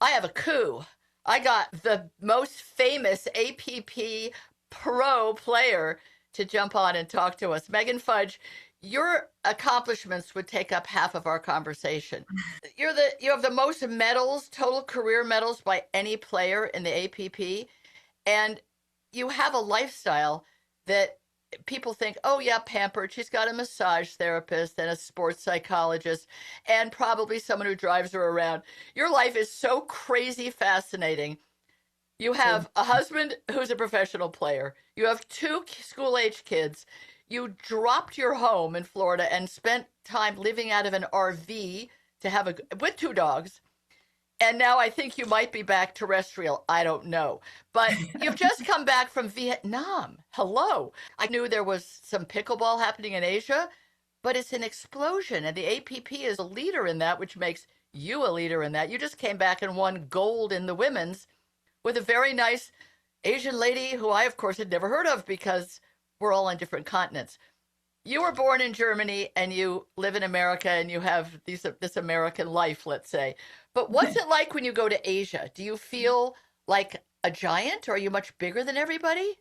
I have a coup. I got the most famous APP pro player to jump on and talk to us. Megan Fudge, your accomplishments would take up half of our conversation. You have the most medals, total career medals by any player in the APP, and you have a lifestyle that people think, oh yeah, pampered. She's got a massage therapist and a sports psychologist and probably someone who drives her around. Your life is so crazy fascinating. You True. have a husband who's a professional player. You have two school age kids. You dropped your home in Florida and spent time living out of an RV to have a with two dogs. And now I think you might be back terrestrial. I don't know. But you've just come back from Vietnam. Hello. I knew there was some pickleball happening in Asia, but it's an explosion. And the APP is a leader in that, which makes you a leader in that. You just came back and won gold in the women's with a very nice Asian lady who I, of course, had never heard of because we're all on different continents. You were born in Germany and you live in America and you have this American life, let's say. But what's it like when you go to Asia? Do you feel like a giant or are you much bigger than everybody?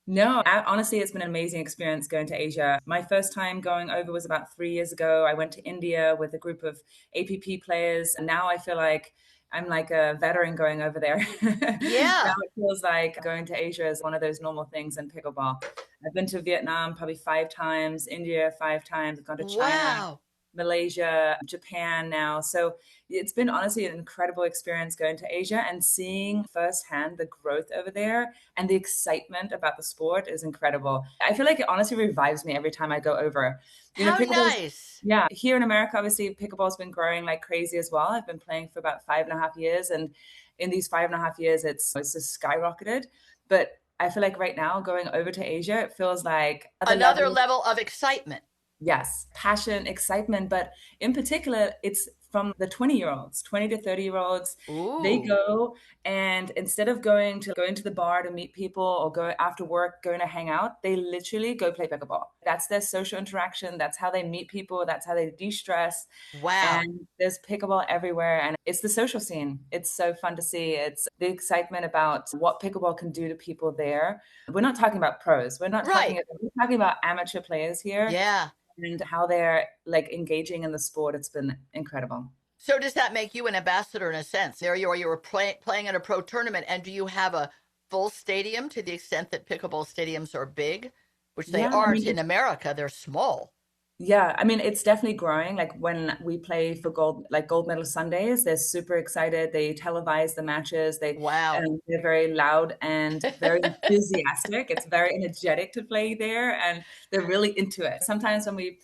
No, honestly, it's been an amazing experience going to Asia. My first time going over was about 3 years ago. I went to India with a group of APP players, and now I feel like I'm like a veteran going over there. Now Yeah. it feels like going to Asia is one of those normal things in pickleball. I've been to Vietnam probably 5 times, India 5 times, I've gone to China, Wow. Malaysia, Japan now. So it's been honestly an incredible experience going to Asia and seeing firsthand the growth over there and the excitement about the sport is incredible. I feel like it honestly revives me every time I go over. How Pickleball, nice. yeah, here in America, obviously, pickleball's been growing like crazy as well. I've been playing for about 5.5 years, and in these 5.5 years, it's just skyrocketed. But I feel like right now, going over to Asia, it feels like other Another level. level of excitement. Yes, passion, excitement, but in particular, it's from the 20-year-olds, 20 to 30-year-olds. They Ooh. go and instead of going to the bar to meet people or go after work, going to hang out, they literally go play pickleball. That's their social interaction. That's how they meet people. That's how they de-stress. Wow. And there's pickleball everywhere. And it's the social scene. It's so fun to see. It's the excitement about what pickleball can do to people there. We're not talking about pros. Right. We're talking about amateur players here Yeah. and how they're like engaging in the sport. It's been incredible. So does that make you an ambassador in a sense? There you are, you were playing in a pro tournament, and do you have a full stadium to the extent that pickleball stadiums are big, which they Yeah, I aren't mean, in America? They're small. yeah, I mean, it's definitely growing. Like when we play for gold medal Sundays, they're super excited. They televise the matches. Wow. They're very loud and very enthusiastic. It's very energetic to play there, and they're really into it. Sometimes when we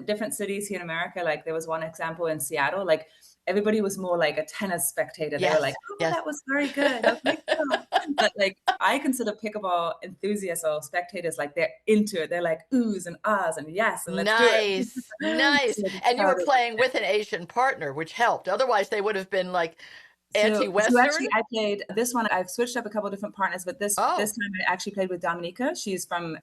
different cities here in America, like there was one example in Seattle, like everybody was more like a tennis spectator. They were like, Yes. "Oh, Yes. that was very good. Okay, cool." But like I consider pickleball enthusiasts or spectators like they're into it. They're like oohs and ahs and yes and let's do it. Nice. Nice. So the And you were crowd is playing with an Asian partner, which helped. Otherwise, they would have been like so anti-Western. actually I played this one. I've switched up a couple of different partners, but this Oh, time I actually played with Dominica. She's from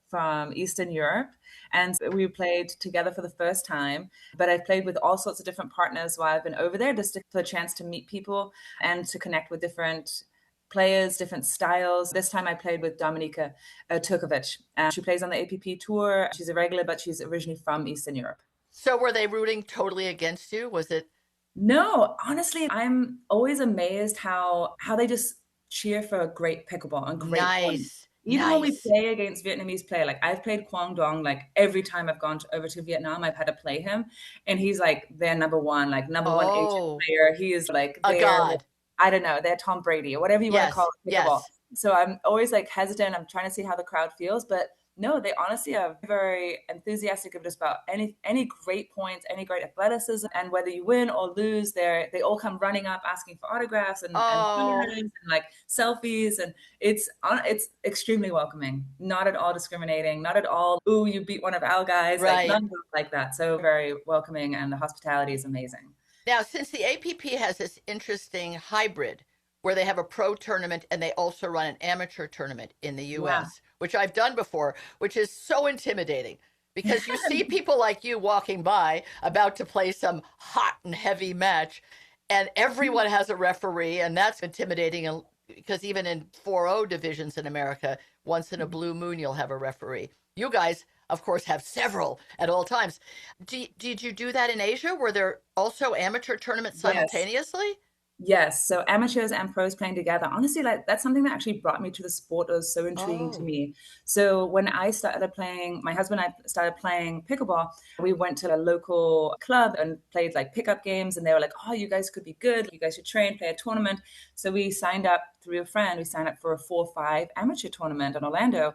Eastern Europe, and we played together for the first time. But I've played with all sorts of different partners while I've been over there, just for a chance to meet people and to connect with different players, different styles. This time I played with Dominika Turkovic. She plays on the APP tour. She's a regular, but she's originally from Eastern Europe. so were they rooting totally against you? Was it No, honestly, I'm always amazed how they just cheer for a great pickleball and great points. nice? Even when we Nice. play against Vietnamese player, like I've played Quang Dong, like every time I've over to Vietnam, I've had to play him, and he's like their number one Asian Oh, player. He is like a their, god. I don't know, they're Tom Brady or whatever you want to call Yes. it, pickleball. Yes. So I'm always like hesitant. I'm trying to see how the crowd feels, but no, they honestly are very enthusiastic of just about any great points, any great athleticism, and whether you win or lose, they all come running up asking for autographs and photos Oh, and like selfies, and it's extremely welcoming, not at all discriminating, not at all. Ooh, you beat one of our guys, like right. none of like that. So very welcoming, and the hospitality is amazing. Now, since the APP has this interesting hybrid where they have a pro tournament and they also run an amateur tournament in the Yeah. US, which I've done before, which is so intimidating because you see people like you walking by about to play some hot and heavy match, and everyone has a referee, and that's intimidating. Because even in 4-0 divisions in America, once in a blue moon, you'll have a referee. You guys, of course, have several at all times. Did you do that in Asia? Were there also amateur tournaments Yes. simultaneously? Yes, so amateurs and pros playing together. Honestly, like that's something that actually brought me to the sport. It was so intriguing to Oh, me. So when I started playing, my husband and I started playing pickleball. We went to a local club and played like pickup games, and they were like, "Oh, you guys could be good. You guys should train, play a tournament." So we signed up through a friend. We signed up for a 4-5 amateur tournament in Orlando,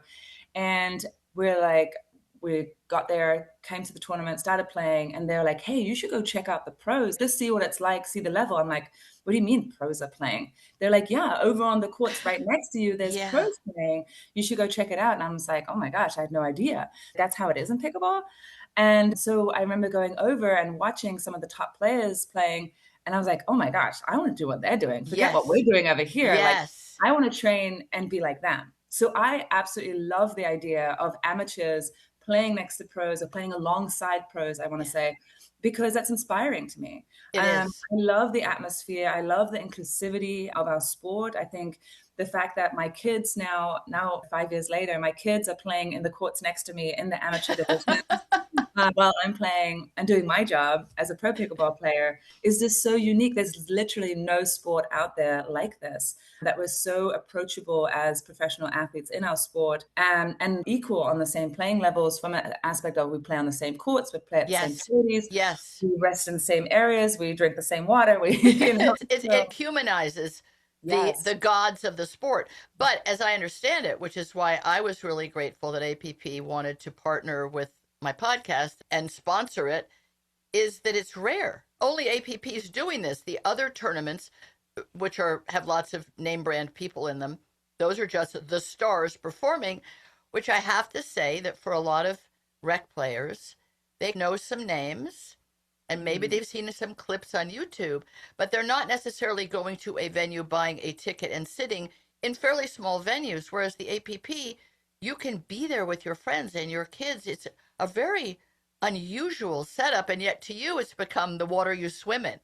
and we're like, we got there, came to the tournament, started playing, and they're like, "Hey, you should go check out the pros. Just see what it's like, see the level." I'm like, "What do you mean pros are playing?" They're like, "Yeah, over on the courts right next to you, there's yeah. pros playing. You should go check it out." And I was like, "Oh my gosh, I had no idea. That's how it is in pickleball." And so I remember going over and watching some of the top players playing, and I was like, "Oh my gosh, I want to do what they're doing. Forget what Yes. we're doing over here. Like, Yes. I want to train and be like them." So I absolutely love the idea of amateurs playing next to pros or playing alongside pros, I want to Yeah. say, because that's inspiring to me. It is. I love the atmosphere. I love the inclusivity of our sport. I think the fact that my kids now 5 years later, my kids are playing in the courts next to me in the amateur division while I'm playing and doing my job as a pro pickleball player is just so unique. There's literally no sport out there like this that was so approachable as professional athletes in our sport and equal on the same playing levels from an aspect of we play on the same courts, we play at the same Yes. facilities, Yes. we rest in the same areas, we drink the same water, we, It so humanizes yes. the gods of the sport. But as I understand it, which is why I was really grateful that APP wanted to partner with my podcast and sponsor it, is that it's rare. Only APP is doing this. The other tournaments, which are have lots of name brand people in them, those are just the stars performing, which I have to say that for a lot of rec players, they know some names and maybe Mhm. they've seen some clips on YouTube, but they're not necessarily going to a venue, buying a ticket, and sitting in fairly small venues. Whereas the APP, you can be there with your friends and your kids. It's a very unusual setup, and yet to you, it's become the water you swim in.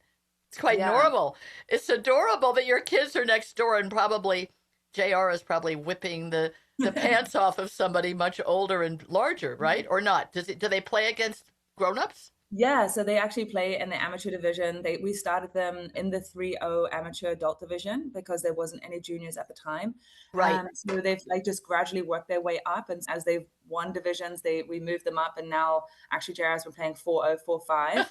It's quite Yeah. normal. It's adorable that your kids are next door, and probably JR is probably whipping the pants off of somebody much older and larger, right? Or not? Do they play against grown-ups? Yeah, so they actually play in the amateur division. We started them in the 3-0 amateur adult division because there wasn't any juniors at the time. Right. So they've like just gradually worked their way up, and as they've won divisions, we moved them up, and now actually JR's been playing 4-0, 4-5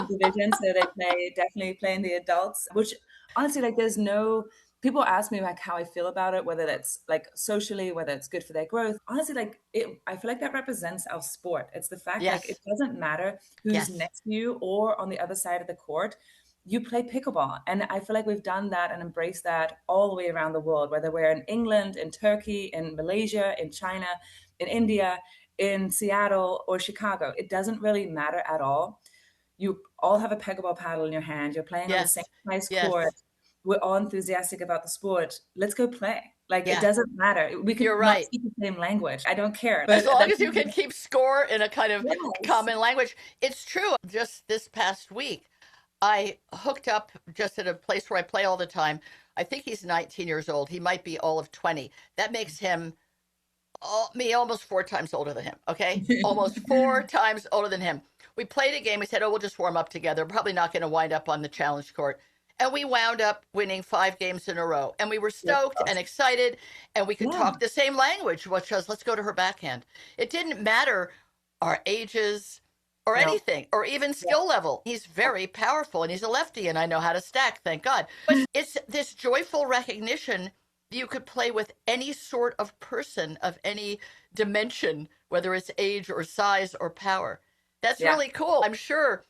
division. So they play definitely playing the adults, which honestly, like, there's no people ask me like how I feel about it, whether that's like socially, whether it's good for their growth. Honestly, like I feel like that represents our sport. It's the fact like it Yes. doesn't matter who's Yes. next to you or on the other side of the court. You play pickleball. And I feel like we've done that and embraced that all the way around the world, whether we're in England, in Turkey, in Malaysia, in China, in India, in Seattle, or Chicago. It doesn't really matter at all. You all have a pickleball paddle in your hand. You're playing on the same Yes. size court. Yes. We're all enthusiastic about the sport. Let's go play. Like, it Yeah. doesn't matter. We could You're not right. speak the same language. I don't care. As But long that's as you can keep score in a kind of yes. common language. It's true. Just this past week, I hooked up just at a place where I play all the time. I think he's 19 years old. He might be all of 20. That makes him me almost 4 times older than him. Okay. Almost 4 times older than him. We played a game. We said, oh, we'll just warm up together. Probably not going to wind up on the challenge court. And we wound up winning 5 games in a row. And we were That's stoked and awesome. excited. And we could Yeah. talk the same language, which was, let's go to her backhand. It didn't matter our ages or No. anything, or even Yeah. skill level. He's very powerful and he's a lefty, and I know how to stack, thank God. But it's this joyful recognition you could play with any sort of person of any dimension, whether it's age or size or power. That's Yeah. really cool. I'm sure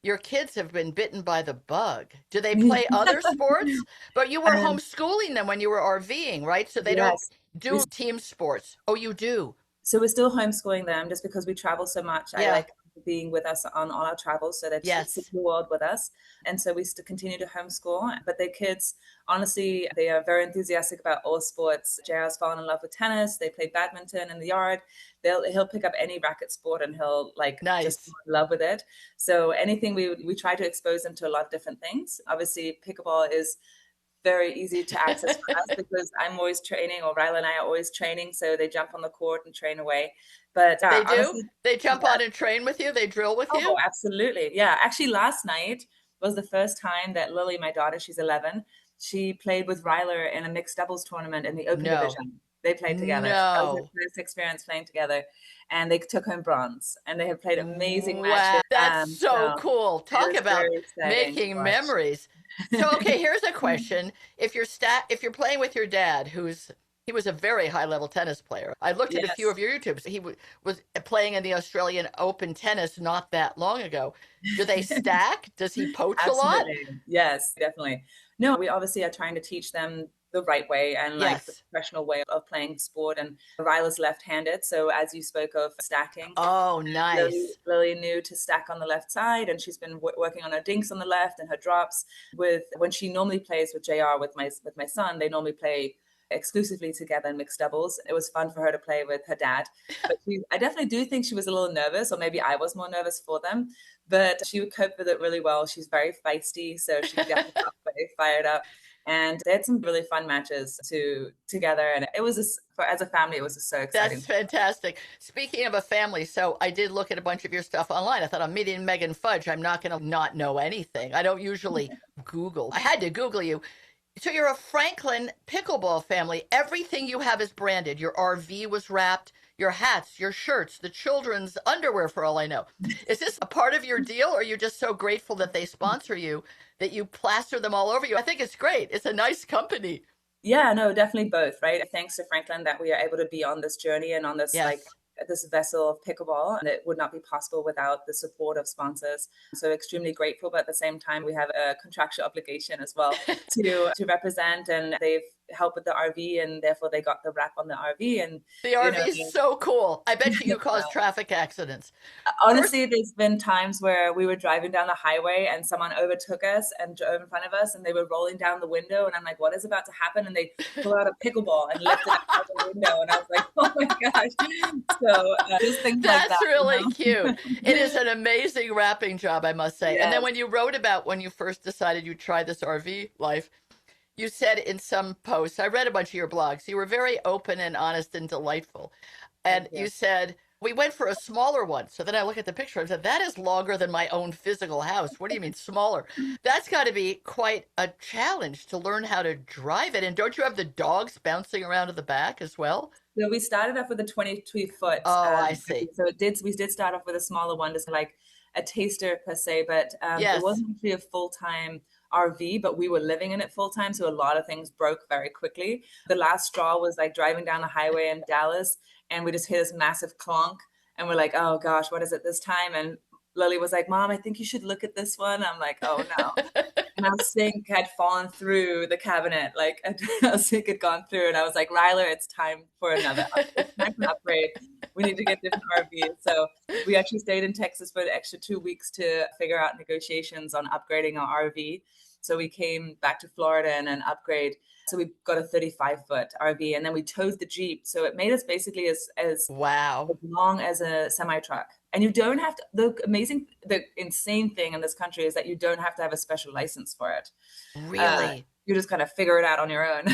your kids have been bitten by the bug. Do they play other sports? But you were Um, homeschooling them when you were RVing, right? So they don't yes. We do team sports. Oh, you do? So we're still homeschooling them just because we travel so much. I Yeah. like being with us on all our travels, so they've seen Yes. the world with us. And so we still continue to homeschool. But their kids, honestly, they are very enthusiastic about all sports. JR's fallen in love with tennis. They play badminton in the yard. He'll pick up any racket sport and he'll like just Nice. fall in love with it. So anything we try to expose them to a lot of different things. Obviously, pickleball is very easy to access for us because I'm always training, or Ryla and I are always training. So they jump on the court and train away. But They do? honestly, They jump yeah. on and train with you? They drill with Oh, you? absolutely. Yeah. Actually, last night was the first time that Lily, my daughter, she's 11, she played with Ryler in a mixed doubles tournament in the open No. division. They played together. So that was No. their first experience playing together. And they took home bronze. And they have played amazing matches. Wow. That's so So cool. it Talk was about very exciting to making watch. memories. So, okay, here's a question. If you're playing with your dad, he was a very high level tennis player. I looked at a few Yes. of your YouTubes. Was playing in the Australian Open tennis not that long ago. Do they stack? Does he poach a lot? Absolutely. Yes, definitely. No, we obviously are trying to teach them the right way and like the Yes. professional way of playing sport. And Ryla's left-handed. So as you spoke of stacking, Oh, Lily, nice. Lily knew to stack on the left side, and she's been working on her dinks on the left and her drops. With when she normally plays with JR with my son, they normally play exclusively together in mixed doubles. It was fun for her to play with her dad, but I definitely do think she was a little nervous, or maybe I was more nervous for them. But she would cope with it really well. She's very feisty, so she definitely got very fired up. And they had some really fun matches together, and it was just, for as a family, it was just so exciting. That's fantastic. Speaking of a family, so I did look at a bunch of your stuff online. I thought I'm meeting Megan Fudge. I'm not going to not know anything. I don't usually Google. I had to Google you. So you're a Franklin pickleball family. Everything you have is branded. Your RV was wrapped, your hats, your shirts, the children's underwear, for all I know. Is this a part of your deal, or are you just so grateful that they sponsor you that you plaster them all over you? I think it's great. It's a nice company. Yeah, no, definitely both, right? Thanks to Franklin that we are able to be on this journey and on this like Yes. this vessel of pickleball, and it would not be possible without the support of sponsors. So extremely grateful, but at the same time, we have a contractual obligation as well to represent, and they've helped with the RV, and therefore they got the wrap on the RV, and The you RV know, is so cool. I bet you cause traffic accidents. First, honestly, there's been times where we were driving down the highway and someone overtook us and drove in front of us, and they were rolling down the window, and I'm like, "What is about to happen?" And they pull out a pickleball and lift it out the window, and I was like, "Oh my gosh!" So just things like that's that, really cute. It is an amazing wrapping job, I must say. And then Yes. when you wrote about when you first decided you'd try this RV life, you said in some posts, I read a bunch of your blogs, you were very open and honest and delightful. Thank And you. you said, we went for a smaller one. So then I look at the picture and said, that is longer than my own physical house. What do you mean smaller? That's got to be quite a challenge to learn how to drive it. And don't you have the dogs bouncing around at the back as well? So we started off with a 22-foot. Oh, I see. So we did start off with a smaller one, just like a taster per se, but it Yes. wasn't actually a full-time RV, but we were living in it full time. So a lot of things broke very quickly. The last straw was like driving down the highway in Dallas, and we just hit this massive clonk, and we're like, oh gosh, what is it this time? And Lily was like, Mom, I think you should look at this one. I'm like, oh no. And our sink had fallen through the cabinet, like our sink had gone through, and I was like, Ryler, it's time for it's time for an upgrade. We need to get different RVs. So we actually stayed in Texas for an extra 2 weeks to figure out negotiations on upgrading our RV. So we came back to Florida and an upgrade. So we got a 35-foot RV, and then we towed the Jeep. So it made us basically as Wow. long as a semi truck. And you don't have to, the insane thing in this country is that you don't have to have a special license for it. Really? You just kind of figure it out on your own.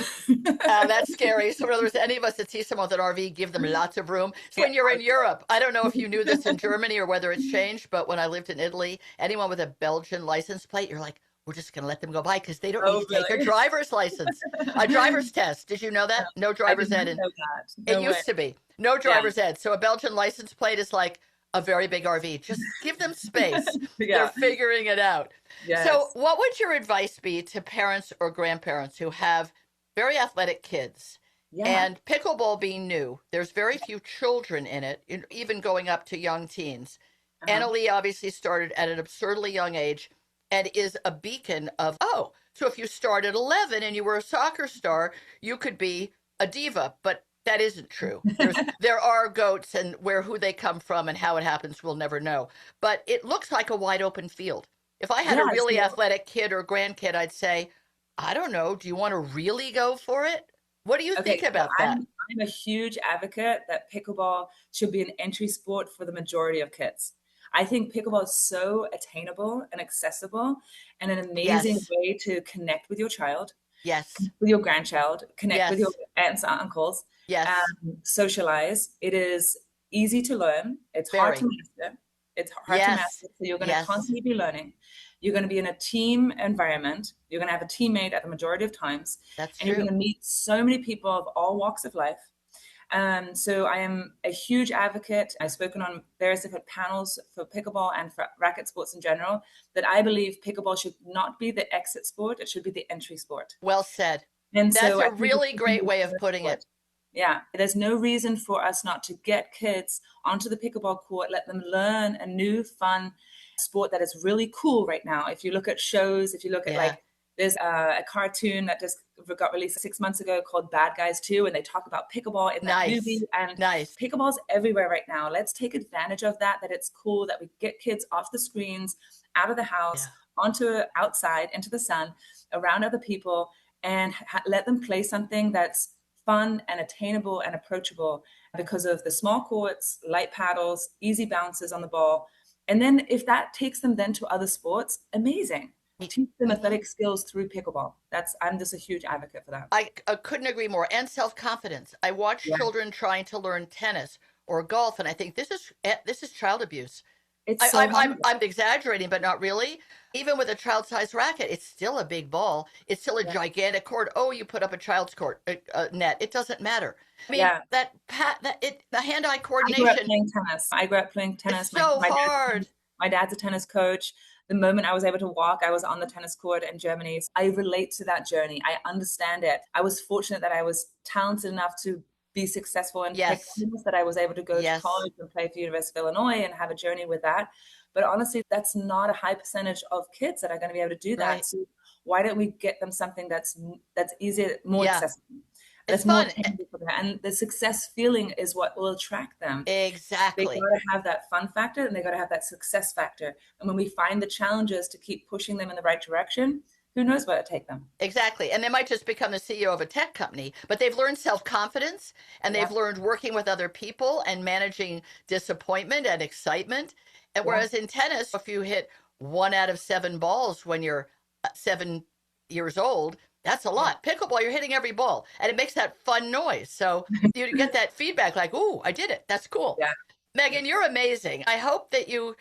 That's scary. So, in other words, any of us that see someone with an RV, give them lots of room. So, Yeah. when you're in Europe, I don't know if you knew this in Germany or whether it's changed, but when I lived in Italy, anyone with a Belgian license plate, you're like, we're just going to let them go by because they don't need Oh, to take a really? driver's license, a driver's test. Did you know that? No I did driver's not ed. know that. It No way. used to be no Yeah. driver's ed. So, a Belgian license plate is like a very big RV. Just give them space. They're Yeah. figuring it out. So, Yes. what would your advice be to parents or grandparents who have very athletic kids? Yeah. And pickleball being new, there's very few children in it, even going up to young teens. Uh-huh. Annalie obviously started at an absurdly young age and is a beacon of, so if you start at 11 and you were a soccer star, you could be a diva. But That isn't true. There are goats, and who they come from and how it happens, we'll never know. But it looks like a wide open field. If I had a Yeah, really so athletic kid or grandkid, I'd say, I don't know, do you want to really go for it? What do you think okay, so about that? I'm a huge advocate that pickleball should be an entry sport for the majority of kids. I think pickleball is so attainable and accessible and an amazing Yes, way to connect with your child, yes, with your grandchild, connect with your yes, aunts and uncles, yes, socialize. It is easy to learn. It's hard to very. master. It's hard to Yes, master. So you're going to yes, constantly be learning. You're going to be in a team environment. You're going to have a teammate at the majority of times, that's and you're going true. to meet so many people of all walks of life. So I am a huge advocate. I've spoken on various different panels for pickleball and for racket sports in general, that I believe pickleball should not be the exit sport. It should be the entry sport. Well said. And That's so a I think really it's the great most way of diverse putting it. sport. Yeah, there's no reason for us not to get kids onto the pickleball court, let them learn a new fun sport that is really cool right now. If you look at shows, if you look at Yeah, like, there's a cartoon that just got released 6 months ago called Bad Guys 2, and they talk about pickleball in that movie. nice, And nice. pickleball's everywhere right now. Let's take advantage of that, that it's cool, that we get kids off the screens, out of the house, Yeah, onto outside, into the sun, around other people, and let them play something that's fun and attainable and approachable because of the small courts, light paddles, easy bounces on the ball. And then if that takes them then to other sports, amazing. Teach them mhm. athletic skills through pickleball. I'm just a huge advocate for that. I couldn't agree more. And self-confidence. I watch Yeah. children trying to learn tennis or golf, and I think this is child abuse. It's so hard. I'm exaggerating, but not really. Even with a child-sized racket, it's still a big ball. It's still a Yeah. gigantic court. Oh, you put up a child's court net. It doesn't matter. I mean, Yeah. the hand-eye I grew up coordination playing tennis. I grew up playing is tennis. so hard. My dad's a tennis coach. The moment I was able to walk, I was on the tennis court in Germany. So I relate to that journey. I understand it. I was fortunate that I was talented enough to be successful in playing Yes, tennis, that I was able to go to yes, college and play for the University of Illinois and have a journey with that. But honestly, that's not a high percentage of kids that are going to be able to do that. right. So why don't we get them something that's easier, more Yeah, accessible, it's that's more fun. attainable for them? And the success feeling is what will attract them. They got Exactly. to have that fun factor and they got to have that success factor. And when we find the challenges to keep pushing them in the right direction, who knows where to take them? Exactly. And they might just become the CEO of a tech company, but they've learned self confidence and they've Yeah, learned working with other people and managing disappointment and excitement. And yeah, whereas in tennis, if you hit 1 out of 7 balls when you're 7 years old, that's a yeah. lot. Pickleball, you're hitting every ball and it makes that fun noise. So you get that feedback like, ooh, I did it. That's cool. Yeah. Megan, you're amazing. I hope that you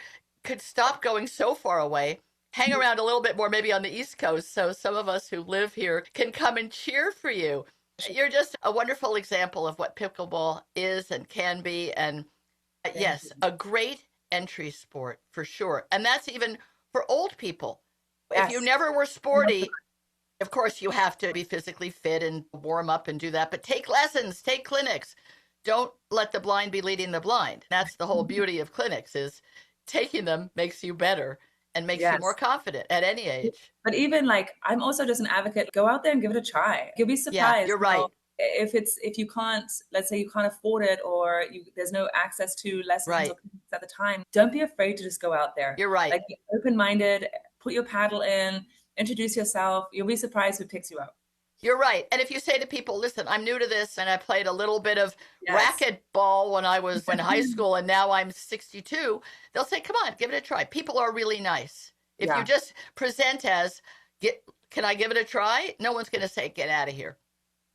could stop going so far away, hang around a little bit more, maybe on the East Coast, so some of us who live here can come and cheer for you. You're just a wonderful example of what pickleball is and can be. And Thank you. yes, a great entry sport for sure. And that's even for old people. If you Yes. never were sporty, of course, you have to be physically fit and warm up and do that, but take lessons, take clinics. Don't let the blind be leading the blind. That's the whole beauty of clinics is taking them makes you better and makes you more Yes. confident at any age. But even like, I'm also just an advocate. Go out there and give it a try. You'll be Yeah, surprised you're how, right. if you can't, let's say you can't afford it, or there's no access to lessons or Right. clinics at the time, don't be afraid to just go out there. You're right. Like, be open-minded, put your paddle in, introduce yourself. You'll be surprised who picks you up. You're right. And if you say to people, listen, I'm new to this and I played a little bit of Yes. racquetball when I was in high school and now I'm 62, they'll say, come on, give it a try. People are really nice. If you Yeah, just present as, can I give it a try? No one's going to say, get out of here.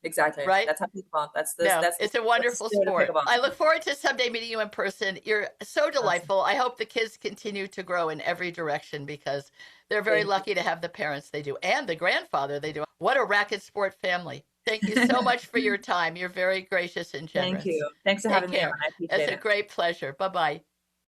exactly. Right? That's how people, No, that's it's a the wonderful spirit of sport. pickleball. I look forward to someday meeting you in person. You're so Awesome. delightful. I hope the kids continue to grow in every direction because they're very Thank lucky to have the parents they do and the grandfather they do. What a racket sport family. Thank you you. so much for your time. You're very gracious and Thank generous. you. Thanks for Take having me on. care. I It's appreciate a it. great pleasure. Bye bye.